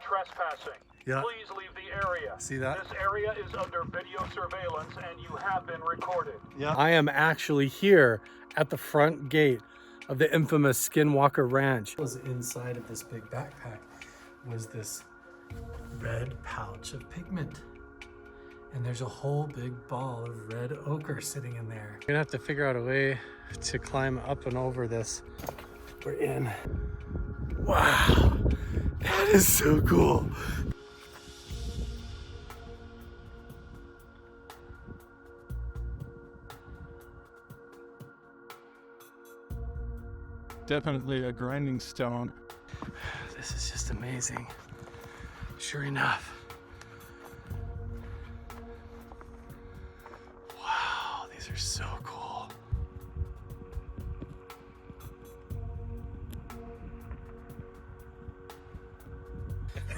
trespassing. Yeah. Please leave the area. See that? This area is under video surveillance and you have been recorded. Yeah. I am actually here at the front gate of the infamous Skinwalker Ranch. What was inside of this big backpack was this red pouch of pigment. And there's a whole big ball of red ochre sitting in there. We're gonna have to figure out a way to climb up and over this. We're in. Wow, that is so cool. Definitely a grinding stone. This is just amazing. Sure enough. Wow, these are so cool.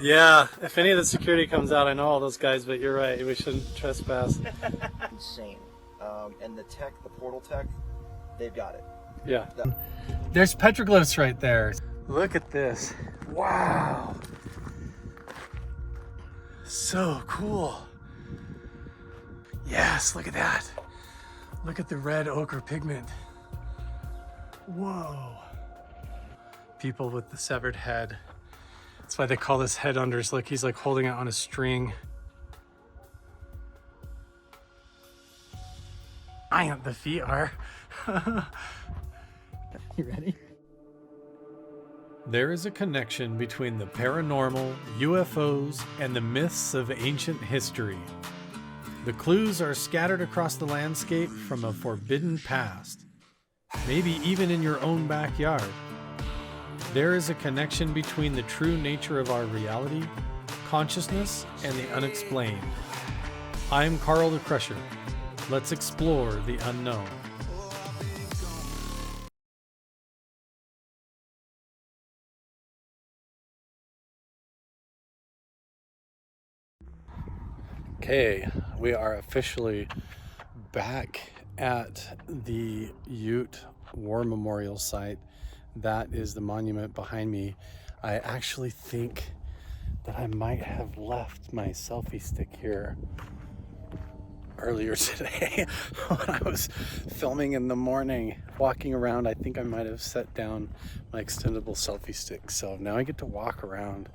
Yeah, if any of the security comes out, I know all those guys, but you're right, we shouldn't trespass. Insane. And the tech, the portal tech, they've got it. Yeah. There's petroglyphs right there. Look at this. Wow. So cool. Yes, look at that. Look at the red ochre pigment. Whoa. People with the severed head. That's why they call this head unders. Look, he's like holding it on a string. The feet are. You ready? There is a connection between the paranormal, UFOs, and the myths of ancient history. The clues are scattered across the landscape from a forbidden past, maybe even in your own backyard. There is a connection between the true nature of our reality, consciousness, and the unexplained. I'm Carl the Crusher. Let's explore the unknown. Okay, we are officially back at the Ute War Memorial site. That is the monument behind me. I actually think that I might have left my selfie stick here earlier today when I was filming in the morning, walking around. I think I might have set down my extendable selfie stick. So now I get to walk around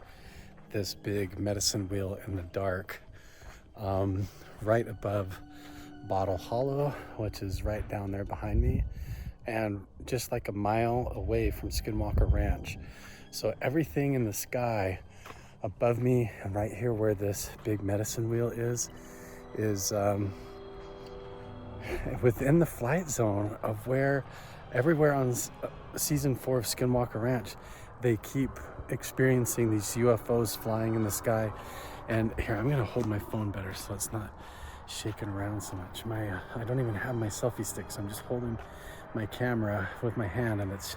this big medicine wheel in the dark, right above Bottle Hollow, which is right down there behind me, and just like a mile away from Skinwalker Ranch. So everything in the sky above me and right here where this big medicine wheel is within the flight zone of where everywhere on season 4 of Skinwalker Ranch they keep experiencing these UFOs flying in the sky. And here, I'm gonna hold my phone better so it's not shaking around so much. I don't even have my selfie stick, so I'm just holding my camera with my hand and it's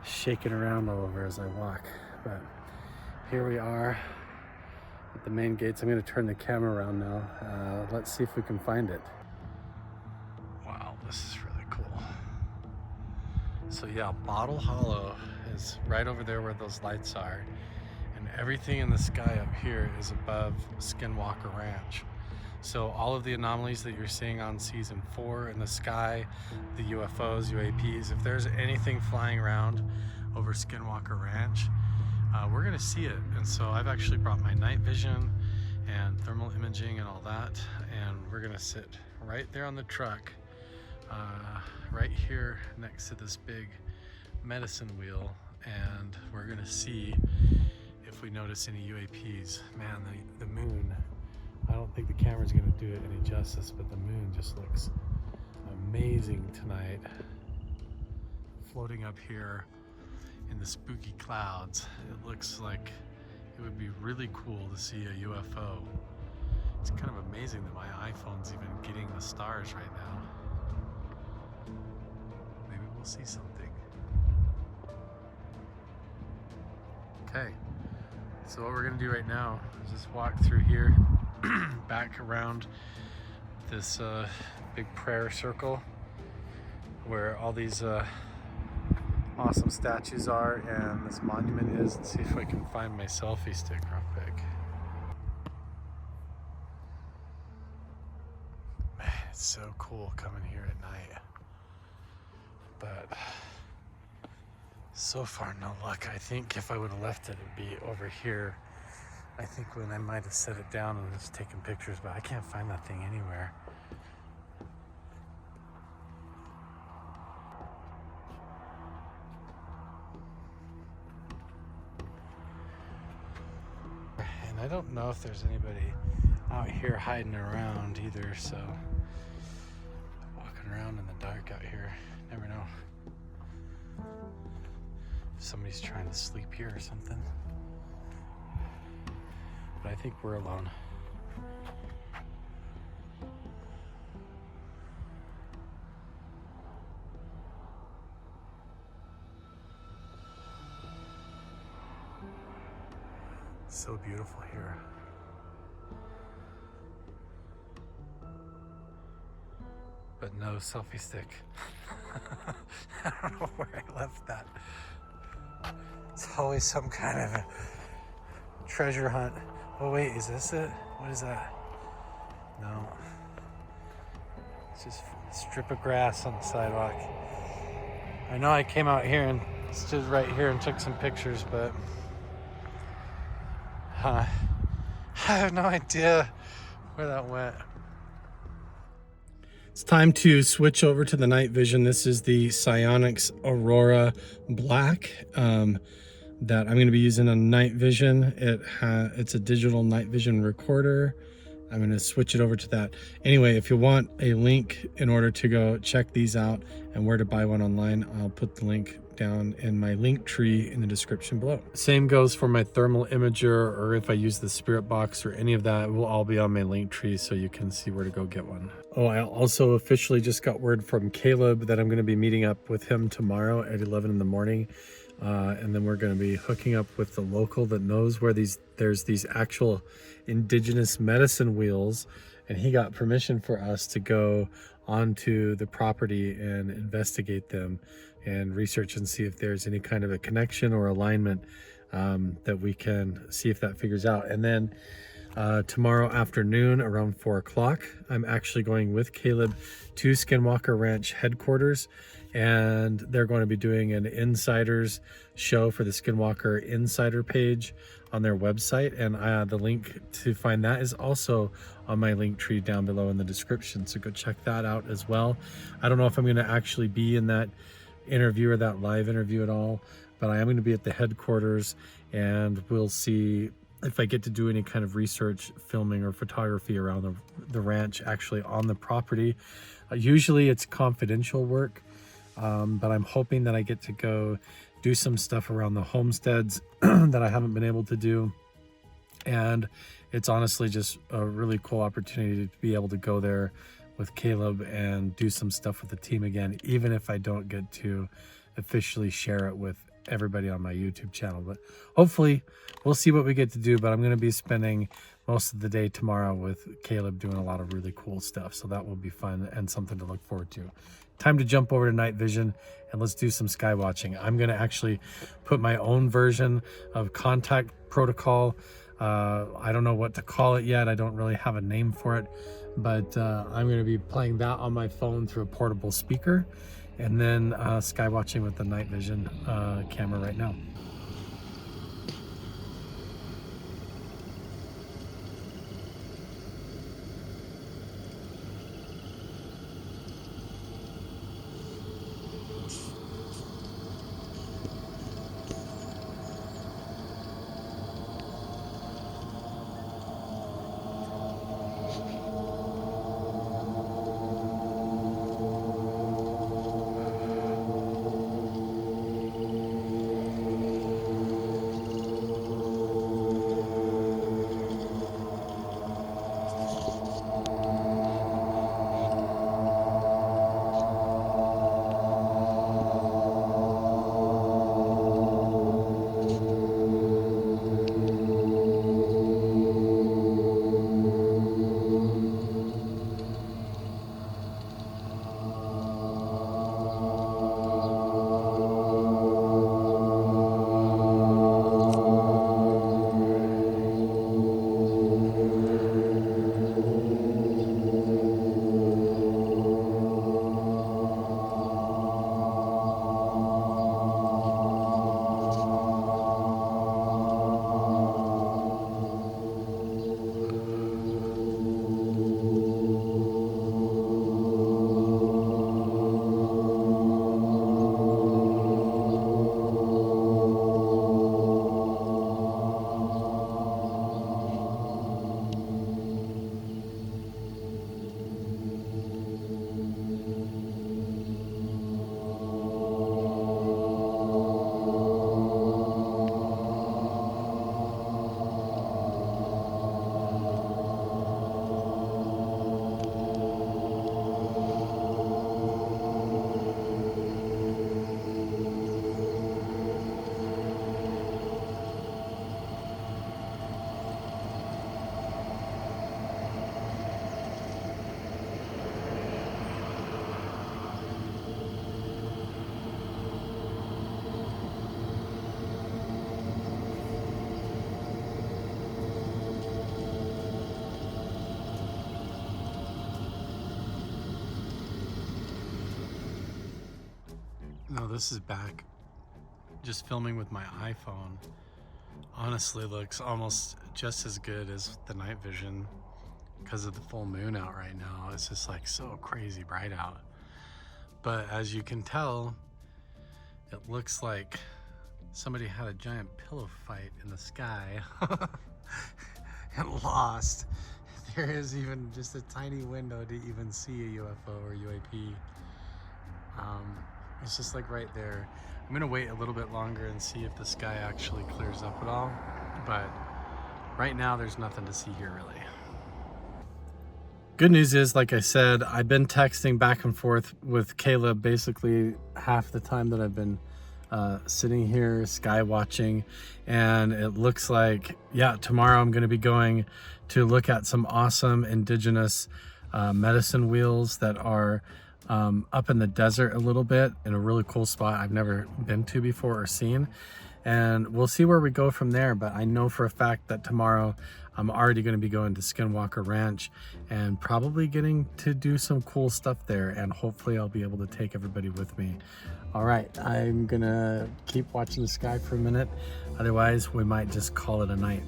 shaking around all over as I walk. But here we are at the main gates. I'm gonna turn the camera around now. Let's see if we can find it. Wow, this is really cool. So yeah, Bottle Hollow is right over there where those lights are. And everything in the sky up here is above Skinwalker Ranch. So all of the anomalies that you're seeing on season 4 in the sky, the UFOs, UAPs, if there's anything flying around over Skinwalker Ranch, we're gonna see it. And so I've actually brought my night vision and thermal imaging and all that, and we're gonna sit right there on the truck, right here next to this big medicine wheel, and we're gonna see if we notice any UAPs. Man, the moon, I don't think the camera's gonna do it any justice, but the moon just looks amazing tonight. Floating up here in the spooky clouds, it looks like it would be really cool to see a UFO. It's kind of amazing that my iPhone's even getting the stars right now. Maybe we'll see something. Okay, so what we're gonna do right now is just walk through here, back around this awesome statues are and this monument is. Let's see if I can find my selfie stick real quick. Man, it's so cool coming here at night. But so far no luck. I think if I would have left it, it'd be over here. I think when I might have set it down and just taken pictures, but I can't find that thing anywhere. And I don't know if there's anybody out here hiding around either, so walking around in the dark out here, never know. If somebody's trying to sleep here or something. But I think we're alone. So beautiful here. But no selfie stick. I don't know where I left that. It's always some kind of a treasure hunt. Oh wait, is this it? What is that? No. It's just a strip of grass on the sidewalk. I know I came out here and stood right here and took some pictures, but I have no idea where that went. It's time to switch over to the night vision. This is the Psionics Aurora Black that I'm going to be using on night vision. It's a digital night vision recorder. I'm going to switch it over to that. Anyway, if you want a link in order to go check these out and where to buy one online, I'll put the link down in my link tree in the description below. Same goes for my thermal imager, or if I use the spirit box or any of that, it will all be on my link tree so you can see where to go get one. Oh, I also officially just got word from Caleb that I'm going to be meeting up with him tomorrow at 11 in the morning. And then we're going to be hooking up with the local that knows where there's these actual indigenous medicine wheels, and he got permission for us to go onto the property and investigate them and research and see if there's any kind of a connection or alignment that we can see if that figures out. And then tomorrow afternoon around 4 o'clock, I'm actually going with Caleb to Skinwalker Ranch headquarters, and they're going to be doing an insiders show for the Skinwalker Insider page on their website, and the link to find that is also on my link tree down below in the description, so go check that out as well. I don't know if I'm going to actually be in that interview or that live interview at all, but I am going to be at the headquarters, and we'll see if I get to do any kind of research, filming, or photography around the ranch actually on the property. Usually it's confidential work, but I'm hoping that I get to go do some stuff around the homesteads that I haven't been able to do. And it's honestly just a really cool opportunity to be able to go there with Caleb and do some stuff with the team again, even if I don't get to officially share it with everybody on my YouTube channel. But hopefully we'll see what we get to do. But I'm going to be spending most of the day tomorrow with Caleb doing a lot of really cool stuff, so that will be fun and something to look forward to. Time to jump over to night vision and let's do some sky watching. I'm going to actually put my own version of contact protocol. I don't know what to call it yet. I don't really have a name for it, but I'm going to be playing that on my phone through a portable speaker, and then sky watching with the night vision camera right now. this is back just filming with my iPhone. Honestly looks almost just as good as the night vision because of the full moon out right now. It's just like so crazy bright out. But as you can tell, it looks like somebody had a giant pillow fight in the sky and lost. There is even just a tiny window to even see a UFO or UAP. It's just like right there. I'm gonna wait a little bit longer and see if the sky actually clears up at all. But right now there's nothing to see here really. Good news is, like I said, I've been texting back and forth with Caleb basically half the time that I've been sitting here sky watching, and it looks like, yeah, tomorrow I'm going to be going to look at some awesome indigenous medicine wheels that are up in the desert a little bit in a really cool spot I've never been to before or seen, and we'll see where we go from there. But I know for a fact that tomorrow I'm already going to be going to Skinwalker Ranch and probably getting to do some cool stuff there, and hopefully I'll be able to take everybody with me. All right, I'm gonna keep watching the sky for a minute. Otherwise, we might just call it a night.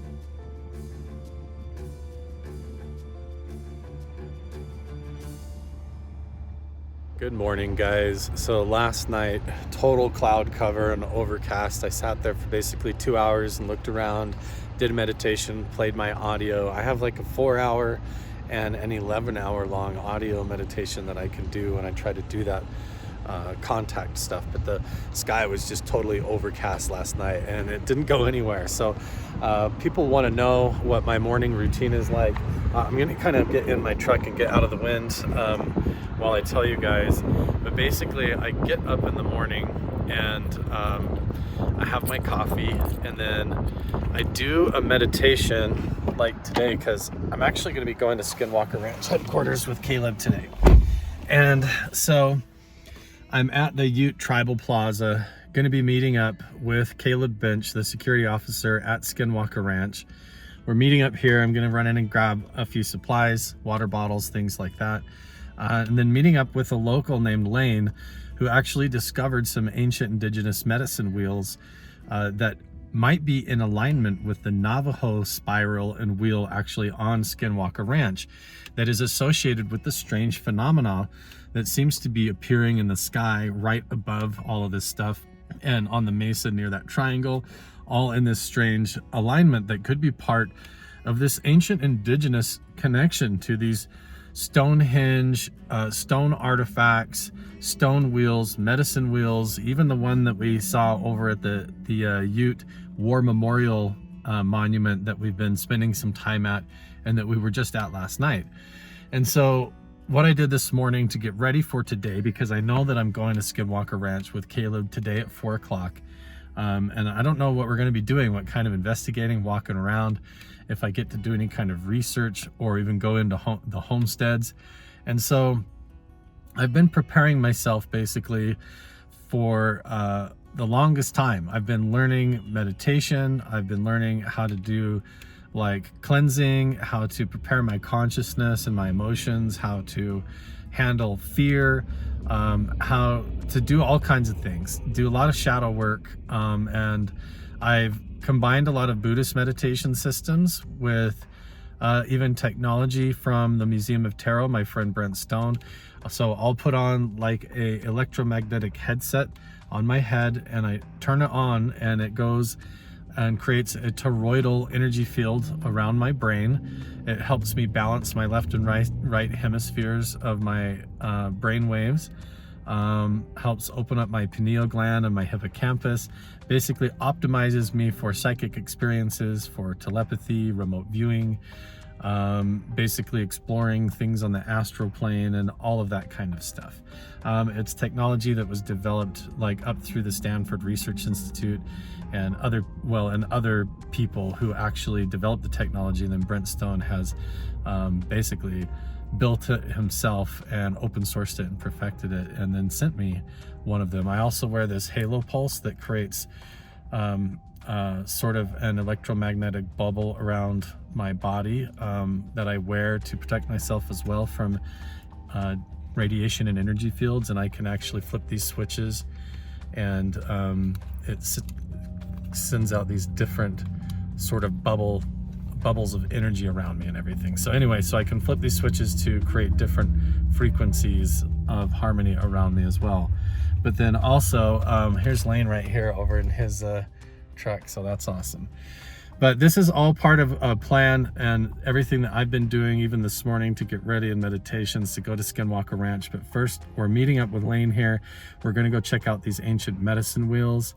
Good morning, guys. So last night, total cloud cover and overcast. I sat there for basically 2 hours and looked around, did a meditation, played my audio. I have like a 4-hour and an 11-hour long audio meditation that I can do, and I try to do that contact stuff, but the sky was just totally overcast last night and it didn't go anywhere. So people want to know what my morning routine is like. I'm gonna kind of get in my truck and get out of the wind while I tell you guys, but basically I get up in the morning and I have my coffee, and then I do a meditation like today because I'm actually going to be going to Skinwalker Ranch headquarters with Caleb today. And so I'm at the Ute Tribal Plaza, going to be meeting up with Caleb Bench, the security officer at Skinwalker Ranch. We're meeting up here. I'm going to run in and grab a few supplies, water bottles, things like that. And then meeting up with a local named Lane, who actually discovered some ancient indigenous medicine wheels that might be in alignment with the Navajo spiral and wheel actually on Skinwalker Ranch, that is associated with the strange phenomena that seems to be appearing in the sky right above all of this stuff and on the mesa near that triangle, all in this strange alignment that could be part of this ancient indigenous connection to these Stonehenge, stone artifacts, stone wheels, medicine wheels, even the one that we saw over at the Ute Memorial monument that we've been spending some time at and that we were just at last night. And so what I did this morning to get ready for today, because I know that I'm going to Skinwalker Ranch with Caleb today at 4 o'clock, and I don't know what we're going to be doing, what kind of investigating, walking around, if I get to do any kind of research or even go into the homesteads. And so I've been preparing myself basically for the longest time. I've been learning meditation. I've been learning how to do like cleansing, how to prepare my consciousness and my emotions, how to handle fear, how to do all kinds of things, do a lot of shadow work. And I've combined a lot of Buddhist meditation systems with even technology from the Museum of Tarot, my friend Brent Stone. So I'll put on like a electromagnetic headset on my head and I turn it on and it goes and creates a toroidal energy field around my brain. It helps me balance my left and right hemispheres of my brain waves. Helps open up my pineal gland and my hippocampus, basically optimizes me for psychic experiences, for telepathy, remote viewing, basically exploring things on the astral plane and all of that kind of stuff. It's technology that was developed like up through the Stanford Research Institute and other people who actually developed the technology. And then Brent Stone has basically built it himself and open sourced it and perfected it and then sent me one of them. I also wear this halo pulse that creates sort of an electromagnetic bubble around my body that I wear to protect myself as well from radiation and energy fields. And I can actually flip these switches and sends out these different sort of bubbles of energy around me and everything. So anyway, so I can flip these switches to create different frequencies of harmony around me as well. But then also, here's Lane right here over in his truck, so that's awesome. But this is all part of a plan and everything that I've been doing even this morning to get ready in meditations to go to Skinwalker Ranch. But first, we're meeting up with Lane here. We're gonna go check out these ancient medicine wheels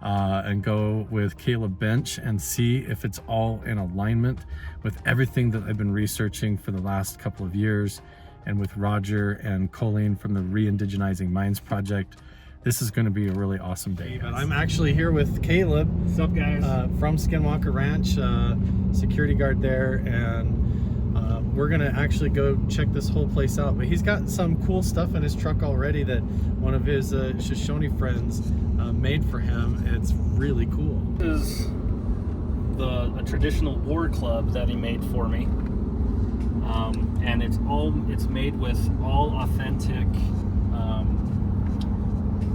and go with Caleb Bench and see if it's all in alignment with everything that I've been researching for the last couple of years, and with Roger and Colleen from the Re-Indigenizing Minds Project. This is going to be a really awesome day. But I'm actually here with Caleb. What's up, guys? From Skinwalker Ranch, security guard there, and we're gonna actually go check this whole place out. But he's got some cool stuff in his truck already that one of his Shoshone friends made for him. It's really cool. This is a traditional war club that he made for me, and it's made with all authentic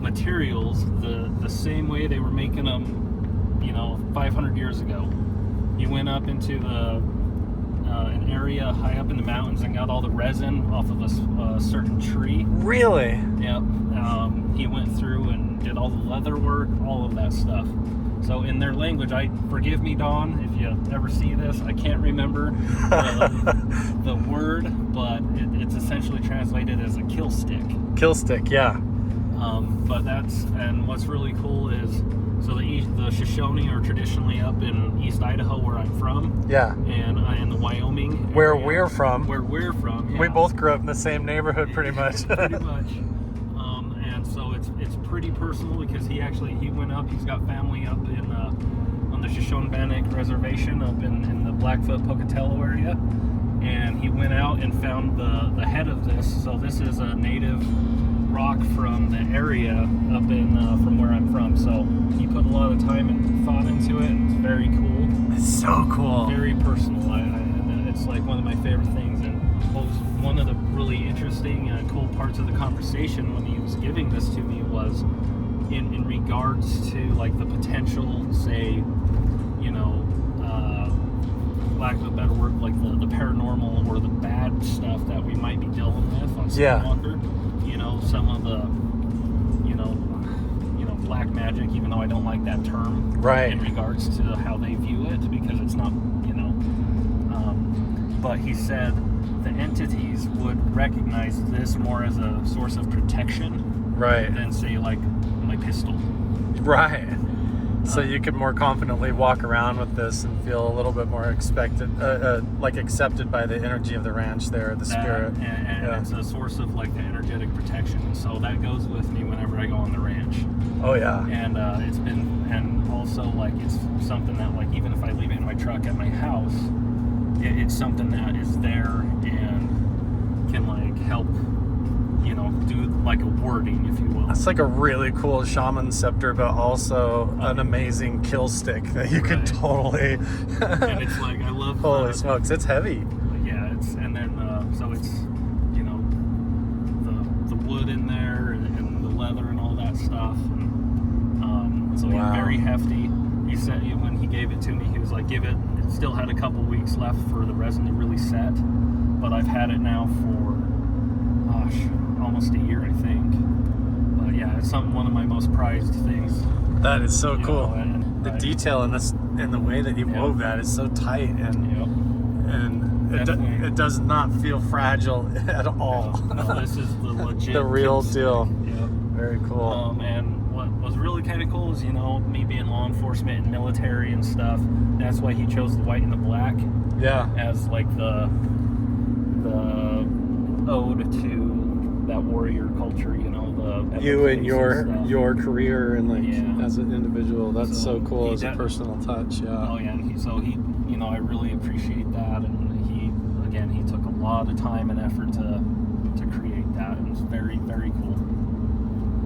materials, the same way they were making them, 500 years ago. You went up into an area high up in the mountains and got all the resin off of a certain tree. Really? Yep. He went through and did all the leather work, all of that stuff. So in their language, forgive me, Don, if you ever see this, I can't remember the word, but it's essentially translated as a kill stick. Kill stick, yeah. But and what's really cool is, so the Shoshone are traditionally up in East Idaho, where I'm from. Yeah. And in the Wyoming Where area, we're from. Where we're from, yeah. We both grew up in the same neighborhood, pretty much. Pretty much. And so it's pretty personal because he went up. He's got family up in on the Shoshone-Bannock Reservation up in the Blackfoot Pocatello area, and he went out and found the head of this. So this is a native rock from the area up in from where I'm from. So he put a lot of time and thought into it, and it's very cool. It's so cool. Very personal. It's like one of my favorite things. And one of the really interesting cool parts of the conversation when he was giving this to me was in regards to like the potential, say, lack of a better word, like the paranormal or the bad stuff that we might be dealing with on Skinwalker. Some of the black magic, even though I don't like that term, right, in regards to how they view it, because it's not, but he said the entities would recognize this more as a source of protection, right, than say like my pistol, right. So you could more confidently walk around with this and feel a little bit more accepted by the energy of the ranch there, the spirit. And it's a source of like the energetic protection. So that goes with me whenever I go on the ranch. Oh yeah. And it's been, and also like it's something that like even if I leave it in my truck at my house, it's something that is there and can like help, do like a wording, if you will. It's like a really cool shaman scepter, but also an amazing kill stick that you could totally. And it's like, I love. Holy smokes, it's heavy. Yeah, and then so it's the wood in there and the leather and all that stuff. And, so wow. It's very hefty. He said when he gave it to me, he was like, it still had a couple weeks left for the resin to really set, but I've had it now for almost a year, I think. But yeah, it's one of my most prized things. That is so cool. And the detail in the way that he wove that is so tight, and it does not feel fragile at all. No, this is the legit the real deal. Yep. Very cool. And what was really kind of cool is, me being law enforcement and military and stuff, that's why he chose the white and the black. Yeah. As like the ode to that warrior culture, you and your career and like as an individual. That's so cool as a personal touch. Yeah. Oh yeah, and he I really appreciate that, and he took a lot of time and effort to create that, and it's very, very cool.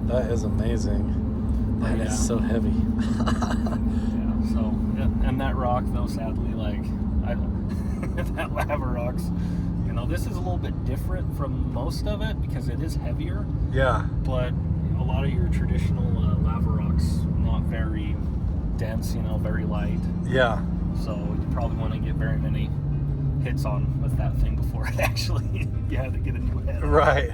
That is amazing. That is so heavy. Yeah. So and that rock though, sadly, like that lava rock's. This is a little bit different from most of it because it is heavier. Yeah. But a lot of your traditional lava looks not very dense, you know, very light. Yeah. So you probably want to get very many hits on with that thing before it actually you had to get a new head. Right.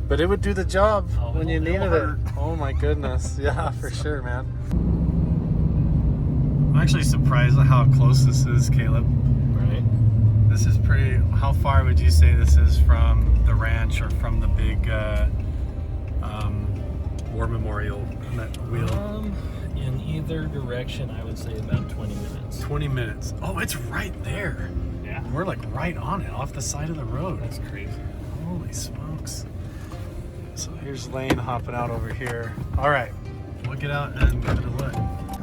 But it would do the job Oh, when you it'll needed it. hurt. Oh my goodness. Yeah, for sure, man. I'm actually surprised at how close this is, Caleb. Right. This is pretty. How far would you say this is from the ranch or from the big war memorial wheel? In either direction, I would say about 20 minutes. 20 minutes. Oh, it's right there. Yeah. We're like right on it, off the side of the road. That's crazy. Holy smokes. So here's Lane hopping out over here. All right, we'll get out and give it a look.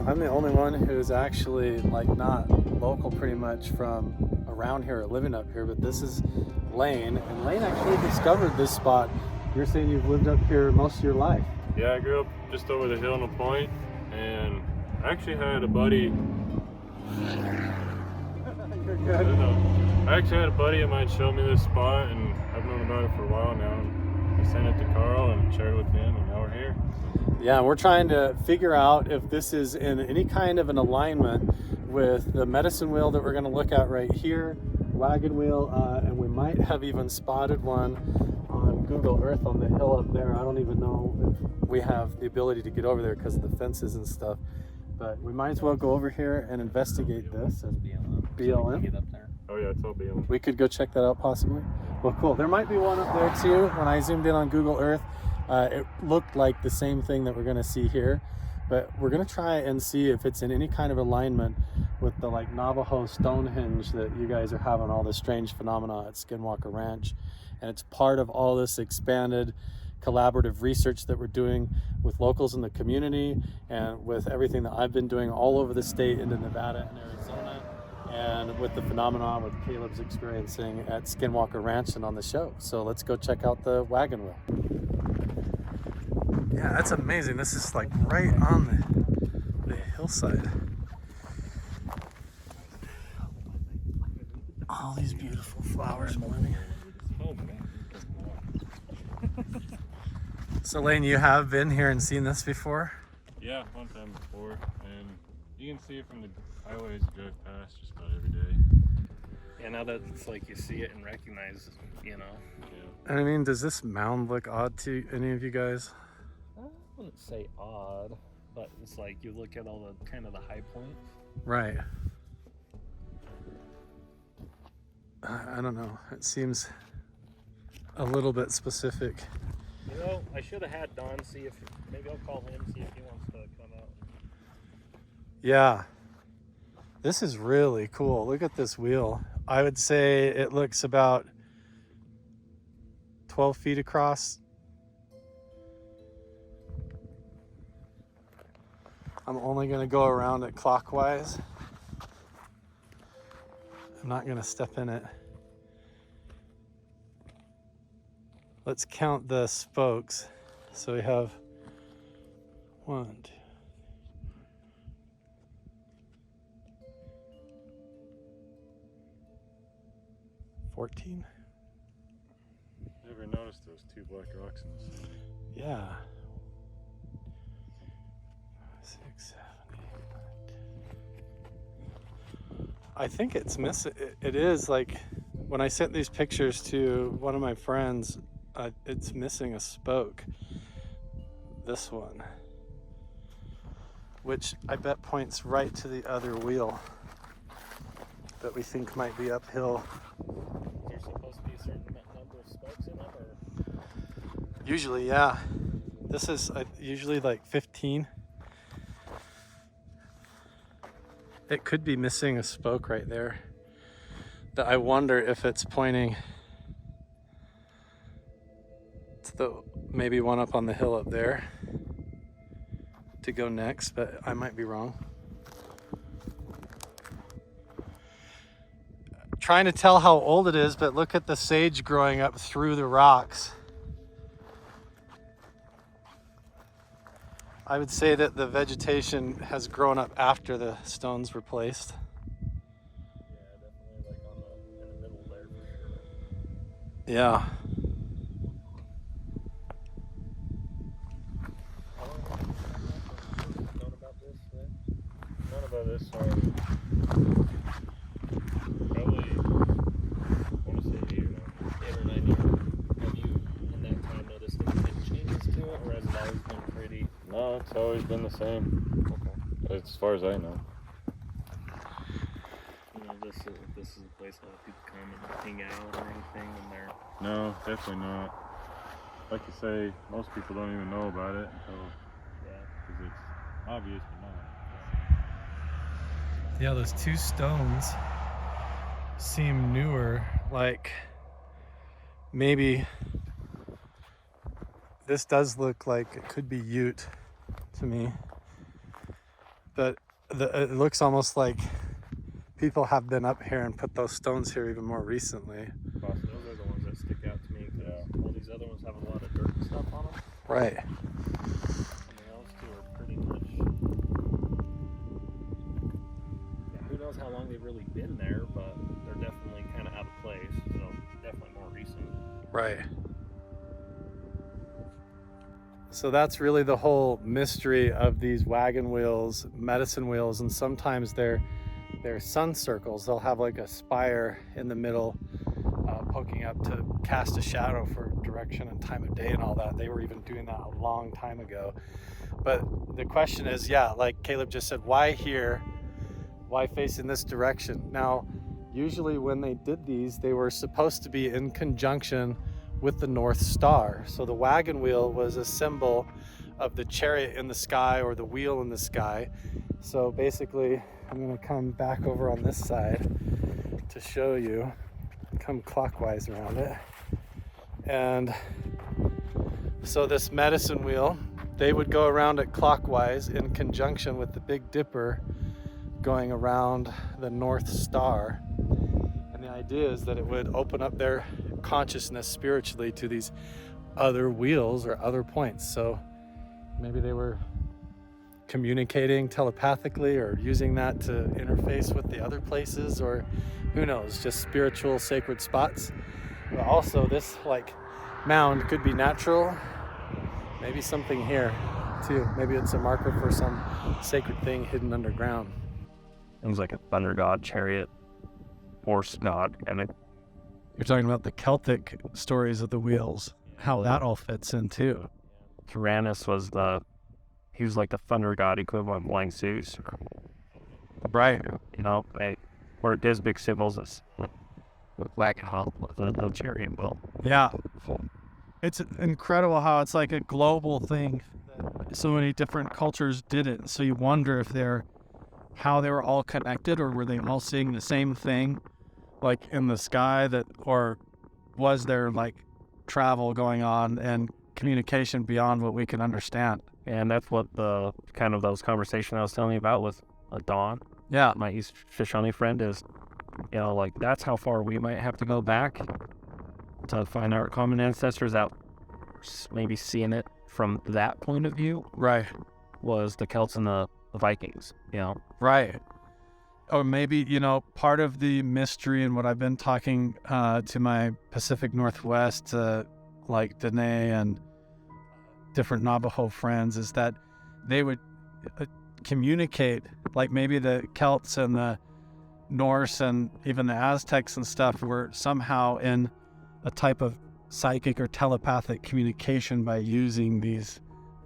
I'm the only one who's actually like not local pretty much from around here or living up here, but this is Lane, and Lane actually discovered this spot. You're saying you've lived up here most of your life. Yeah, I grew up just over the hill on a point, and I actually had a buddy. You're good. I actually had a buddy of mine show me this spot, and I've known about it for a while now. And I sent it to Carl and shared it with him, and now we're here. Yeah, we're trying to figure out if this is in any kind of an alignment with the medicine wheel that we're going to look at right here, wagon wheel, and we might have even spotted one on Google Earth on the hill up there. I don't even know if we have the ability to get over there because of the fences and stuff, but we might as well go over here and investigate this and BLM. Get up there. Oh yeah, it's all BLM. We could go check that out possibly. Well, cool. There might be one up there too. When I zoomed in on Google Earth, it looked like the same thing that we're going to see here, but we're going to try and see if it's in any kind of alignment with the like Navajo Stonehenge that you guys are having all this strange phenomena at Skinwalker Ranch. And it's part of all this expanded collaborative research that we're doing with locals in the community and with everything that I've been doing all over the state into Nevada and Arizona, and with the phenomena with Caleb's experiencing at Skinwalker Ranch and on the show. So let's go check out the wagon wheel. Yeah, that's amazing. This is like right on the hillside. All these beautiful flowers, Melanie. So Lane, you have been here and seen this before? Yeah, one time before, and you can see it from the highways you drive past just about every day. Yeah, now that it's like you see it and recognize, you know. Yeah. And I mean, does this mound look odd to any of you guys? I wouldn't say odd, but it's like you look at all the kind of the high points. Right. I don't know. It seems a little bit specific. You know, I should have had Don see if, maybe I'll call him, see if he wants to come out. Yeah. This is really cool. Look at this wheel. I would say it looks about 12 feet across. I'm only going to go around it clockwise. I'm not going to step in it. Let's count the spokes. So we have 1, 2, 14. Never noticed those two black rocks in this. Yeah. 6, 7, 8, 9, 10. I think it's missing. It is like when I sent these pictures to one of my friends, it's missing a spoke. This one, which I bet points right to the other wheel that we think might be uphill. Is there supposed to be a certain number of spokes in them, or? Usually, yeah. This is usually like 15. It could be missing a spoke right there. That I wonder if it's pointing to the maybe one up on the hill up there to go next, but I might be wrong. Trying to tell how old it is, but look at the sage growing up through the rocks. I would say that the vegetation has grown up after the stones were placed. Yeah, definitely like in the middle there for sure. Yeah. It's always been the same, as far as I know. This is a place a lot of people come and hang out or anything when they're... No, definitely not. Like you say, most people don't even know about it until, because it's obvious but not. Yeah, those two stones seem newer, like maybe this does look like it could be Ute to me, but it looks almost like people have been up here and put those stones here even more recently. Those are the ones that stick out to me, because all these other ones have a lot of dirt and stuff on them. Right. I mean, those two are pretty much... Yeah, who knows how long they've really been there, but they're definitely kind of out of place, so definitely more recent. Right. So that's really the whole mystery of these wagon wheels, medicine wheels, and sometimes they're sun circles. They'll have like a spire in the middle poking up to cast a shadow for direction and time of day and all that. They were even doing that a long time ago. But the question is, yeah, like Caleb just said, why here? Why face in this direction? Now, usually when they did these, they were supposed to be in conjunction with the North Star. So the wagon wheel was a symbol of the chariot in the sky or the wheel in the sky. So basically, I'm gonna come back over on this side to show you, come clockwise around it. And so this medicine wheel, they would go around it clockwise in conjunction with the Big Dipper going around the North Star. And the idea is that it would open up their consciousness spiritually to these other wheels or other points. So maybe they were communicating telepathically or using that to interface with the other places, or who knows, just spiritual sacred spots. But also this like mound could be natural, maybe something here too. Maybe it's a marker for some sacred thing hidden underground. It was like a thunder god, chariot, horse god, and You're talking about the Celtic stories of the wheels, how that all fits in too. Tyrannus was he was like the thunder god equivalent of Blind Zeus. Right. You know, where it is big symbols with wagon hall, the chariot wheel. Yeah. It's incredible how it's like a global thing. So many different cultures did it. So you wonder if how they were all connected, or were they all seeing the same thing, like in the sky, or was there like travel going on and communication beyond what we can understand? And that's what the kind of those conversations I was telling you about with Dawn, Yeah. my East Shoshone friend, is, you know, like that's how far we might have to go back to find our common ancestors out. Maybe seeing it from that point of view, Right. was the Celts and the Vikings, you know. Right. Or maybe, part of the mystery and what I've been talking to my Pacific Northwest, like Dene and different Navajo friends, is that they would communicate, like maybe the Celts and the Norse and even the Aztecs and stuff were somehow in a type of psychic or telepathic communication by using these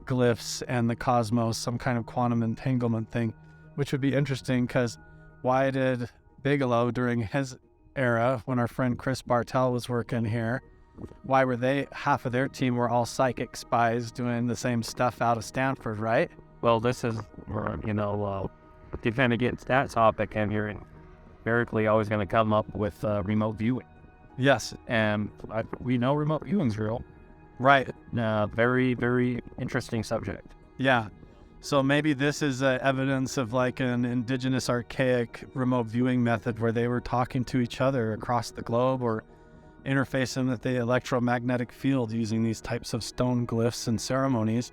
glyphs and the cosmos, some kind of quantum entanglement thing, which would be interesting, because why did Bigelow, during his era, when our friend Chris Bartell was working here, why were half of their team were all psychic spies doing the same stuff out of Stanford, right? Well, this is where, to kind of get that topic, and you're invariably always going to come up with remote viewing. Yes. And we know remote viewing's real. Right. Very, very interesting subject. Yeah. So maybe this is evidence of like an indigenous archaic remote viewing method where they were talking to each other across the globe, or interfacing with the electromagnetic field using these types of stone glyphs and ceremonies.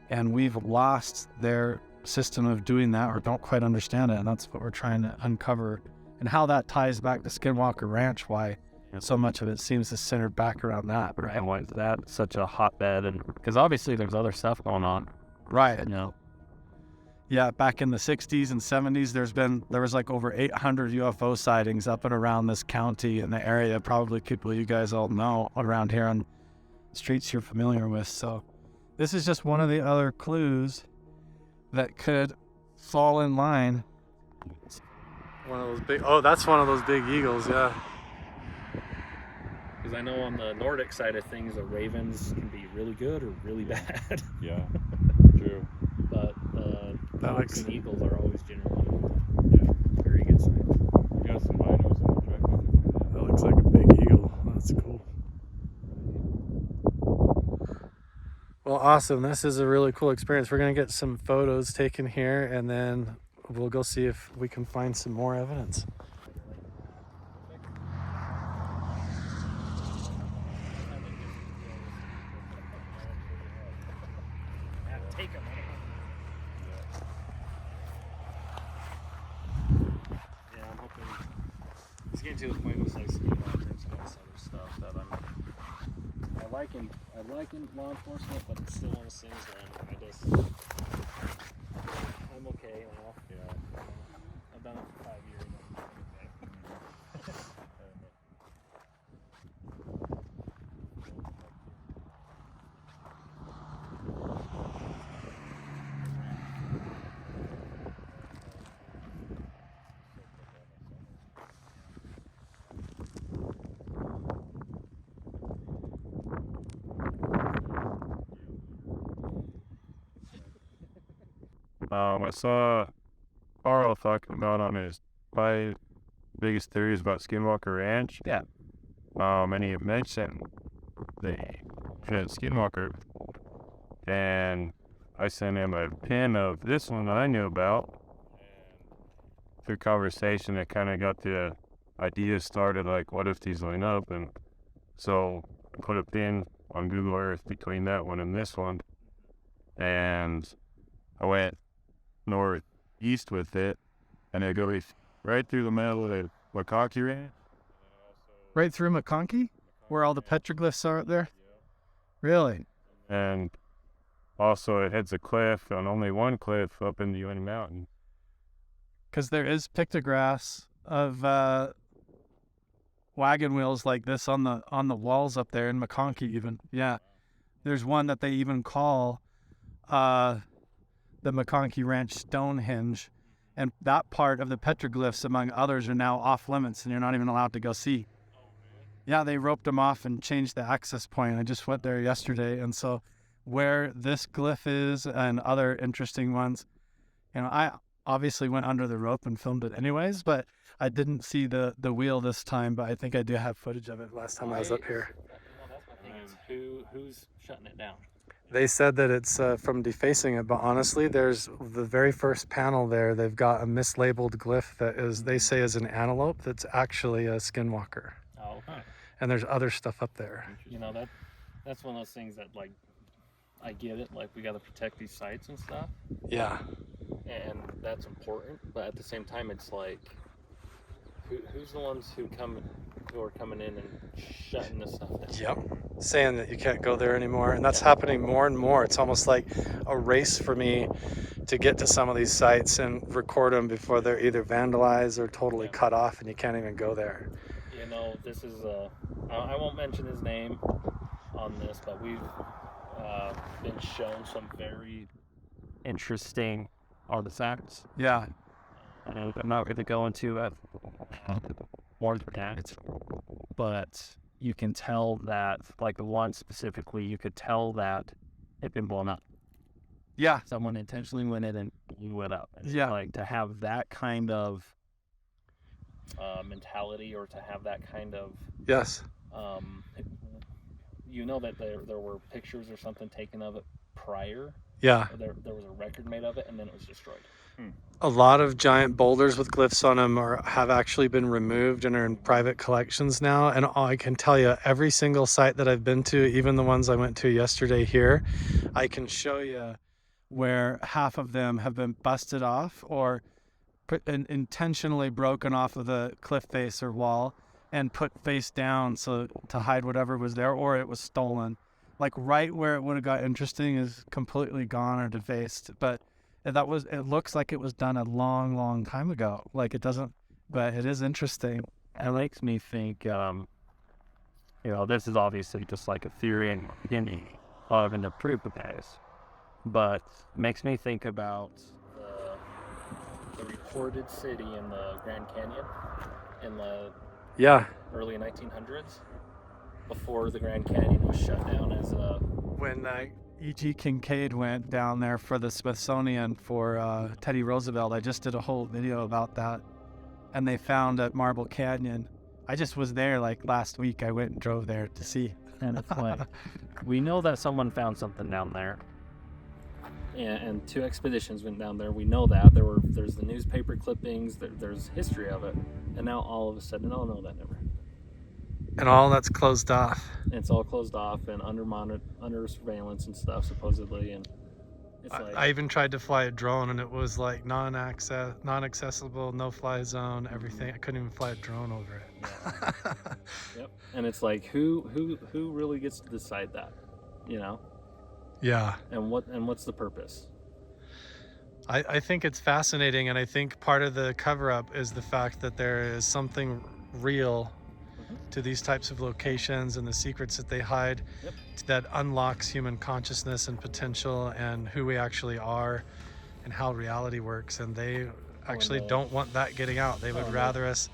And we've lost their system of doing that, or don't quite understand it. And that's what we're trying to uncover, and how that ties back to Skinwalker Ranch, why so much of it seems to center back around that. Right. And why is that such a hotbed? And because obviously there's other stuff going on. Right. Yeah, back in the 60s and 70s, there was like over 800 UFO sightings up and around this county and the area. Probably people you guys all know around here on streets you're familiar with. So this is just one of the other clues that could fall in line. One of those big, oh, that's one of those big eagles, yeah. Because I know on the Nordic side of things, the ravens can be really good or really bad. Yeah, true. But That hawks looks- and eagles are always generally very good signs. You got some binos in the truck. That looks like a big eagle. That's cool. Well, awesome. This is a really cool experience. We're going to get some photos taken here, and then we'll go see if we can find some more evidence. Take them. Yeah, I'm hoping it's getting to the point with like Skinwalker and some other stuff that I like in law enforcement, but it's still one of those things where I'm okay now. Yeah. I've done it for 5 years. I'm okay. I saw Carl talking about on his 5 biggest theories about Skinwalker Ranch. Yeah. And he mentioned the Skinwalker, and I sent him a pin of this one that I knew about. And through conversation, it kind of got the idea started, like, what if these line up? And so I put a pin on Google Earth between that one and this one, and I went northeast with it, and it goes right through the middle of the Skinwalker Ranch. Right through McConkey, where all the petroglyphs are up there? Really? And also it hits a cliff, on only one cliff up in the UN Mountain. Because there is pictographs of wagon wheels like this on the walls up there in McConkey even. Yeah. There's one that they even call the McConkey Ranch Stonehenge, and that part of the petroglyphs, among others, are now off limits, and you're not even allowed to go see. Yeah, they roped them off and changed the access point. I just went there yesterday, and so where this glyph is and other interesting ones, I obviously went under the rope and filmed it anyways, but I didn't see the wheel this time, but I think I do have footage of it last time I was up here. That's my thing. Is who's shutting it down? They said that it's from defacing it, but honestly, there's the very first panel there. They've got a mislabeled glyph that is, they say, is an antelope that's actually a skinwalker. Oh, okay. And there's other stuff up there. That's one of those things that, like, I get it. Like, we got to protect these sites and stuff, Yeah. and that's important. But at the same time, it's like, who's the ones who are coming in and shutting this stuff down? Yep. Saying that you can't go there anymore. And that's happening more and more. It's almost like a race for me to get to some of these sites and record them before they're either vandalized or totally cut off and you can't even go there. This is I won't mention his name on this, but we've been shown some very Interesting artifacts. Yeah. And I'm not going to go into more than that, but you can tell that, like the one specifically, you could tell that it had been blown up. Yeah. Someone intentionally went in and blew it up. And Yeah. Like, to have that kind of mentality, or to have that kind of Yes. that there were pictures or something taken of it prior. Yeah. Or there was a record made of it, and then it was destroyed. A lot of giant boulders with glyphs on them have actually been removed and are in private collections now. And I can tell you, every single site that I've been to, even the ones I went to yesterday here, I can show you where half of them have been busted off or intentionally broken off of the cliff face or wall and put face down so to hide whatever was there, or it was stolen. Like right where it would have got interesting is completely gone or defaced. But it looks like it was done a long, long time ago. Like it doesn't, but it is interesting. It makes me think, this is obviously just like a theory and beginning of an proof of this. but makes me think about the reported city in the Grand Canyon in the Yeah. early 1900s, before the Grand Canyon was shut down as a... When E.G. Kincaid went down there for the Smithsonian for Teddy Roosevelt, I just did a whole video about that. And they found at Marble Canyon. I just was there like last week. I went and drove there to see. And it's like, we know that someone found something down there. And 2 expeditions went down there. We know that. There's the newspaper clippings, there's history of it. And now all of a sudden, oh no, that never. And all that's closed off. And it's all closed off and under surveillance and stuff, supposedly. And it's like... I even tried to fly a drone and it was like non-accessible, no-fly zone, everything. I couldn't even fly a drone over it. Yeah. Yep. And it's like, who really gets to decide that, you know? Yeah. And what's the purpose? I think it's fascinating, and I think part of the cover-up is the fact that there is something real to these types of locations and the secrets that they hide. Yep. That unlocks human consciousness and potential and who we actually are and how reality works. And they actually don't want that getting out. They would rather us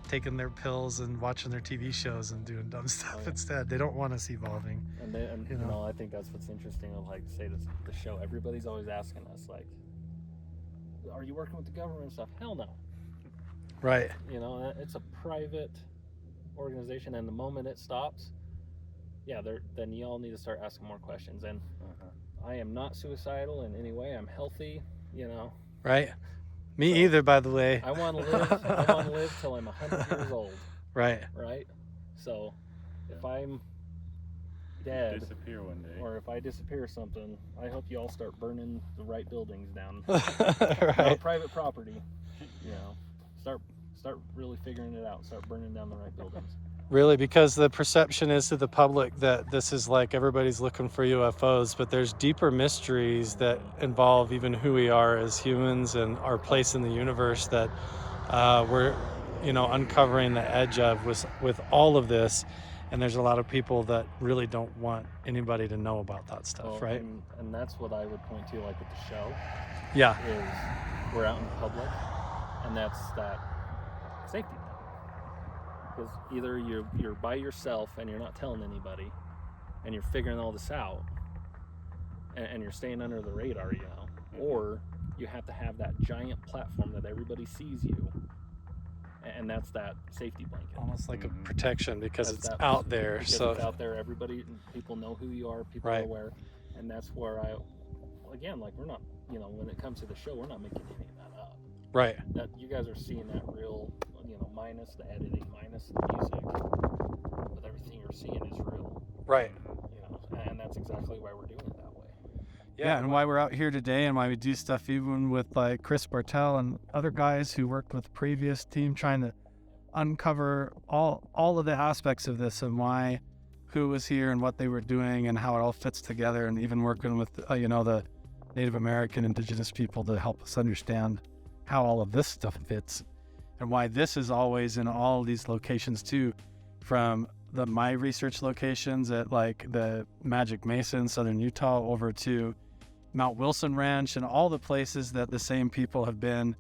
taking their pills and watching their TV shows and doing dumb stuff instead. They don't want us evolving. And you know, I think that's what's interesting of, like, say this, the show. Everybody's always asking us, like, are you working with the government and stuff? Hell no. Right. You know, it's a private organization, and the moment it stops, yeah, then y'all need to start asking more questions. And I am not suicidal in any way. I'm healthy, you know. Right. Me either, by the way. I want to live. I want to live till I'm 100 years old. Right. Right. So, if I'm dead, Disappear one day. or if I disappear or something, I hope you all start burning the right buildings down. Right. No private property. You know, start really figuring it out. Start burning down the right buildings. Really, because the perception is to the public that this is like everybody's looking for UFOs, but there's deeper mysteries that involve even who we are as humans and our place in the universe that we're, you know, uncovering the edge of with all of this. And there's a lot of people that really don't want anybody to know about that stuff, Well, right? And that's what I would point to, like with the show. Yeah. Is we're out in public, and that's that safety thing. Because either you're by yourself and you're not telling anybody, and you're figuring all this out, and you're staying under the radar, you know, or you have to have that giant platform that everybody sees you, and that's that safety blanket. Almost like a protection because it's that, out there. Because So it's out there, everybody, people know who you are, people are aware, and that's where again, like, we're not, you know, when it comes to the show, we're not making any of that up. Right. That you guys are seeing that real, you know, minus the editing, minus the music, but everything you're seeing is real. Right. You know, and that's exactly why we're doing it that way. Yeah, and why we're out here today and why we do stuff even with like Chris Bartel and other guys who worked with the previous team trying to uncover all of the aspects of this and why, who was here and what they were doing and how it all fits together, and even working with, you know, the Native American indigenous people to help us understand how all of this stuff fits and why this is always in all these locations too, from my research locations at like the Magic Mesa in southern Utah over to Mount Wilson Ranch and all the places that the same people have been,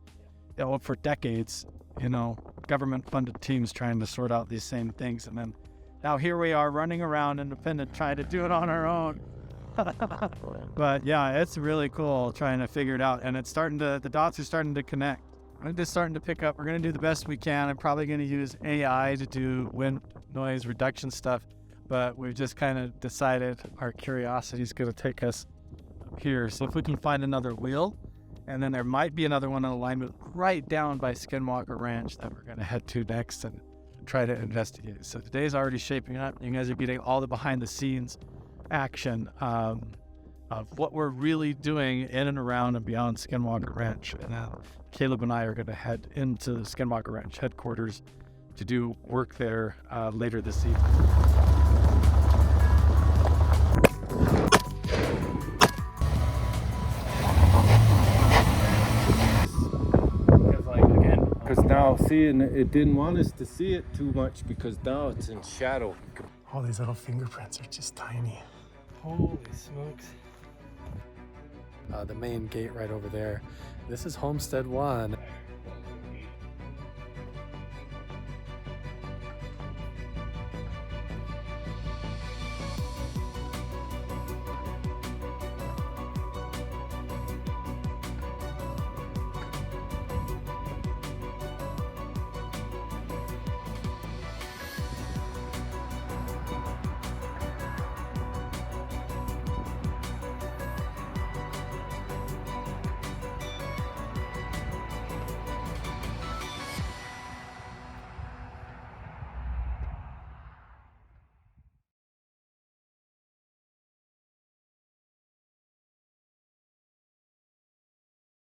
you know, for decades, you know, government funded teams trying to sort out these same things. And then now here we are running around independent trying to do it on our own. But yeah, it's really cool trying to figure it out, and it's starting to, the dots are starting to connect. I'm just starting to pick up. We're going to do the best we can. I'm probably going to use AI to do wind noise reduction stuff, but we've just kind of decided our curiosity is going to take us up here. So if we can find another wheel, and then there might be another one in alignment right down by Skinwalker Ranch that we're going to head to next and try to investigate. So today's already shaping up. You guys are getting all the behind the scenes action of what we're really doing in and around and beyond Skinwalker Ranch. And Caleb and I are going to head into the Skinwalker Ranch headquarters to do work there later this evening. Because now, seeing it didn't want us to see it too much because now it's in shadow. All these little fingerprints are just tiny. Holy smokes. the main gate right over there. This is Homestead 1,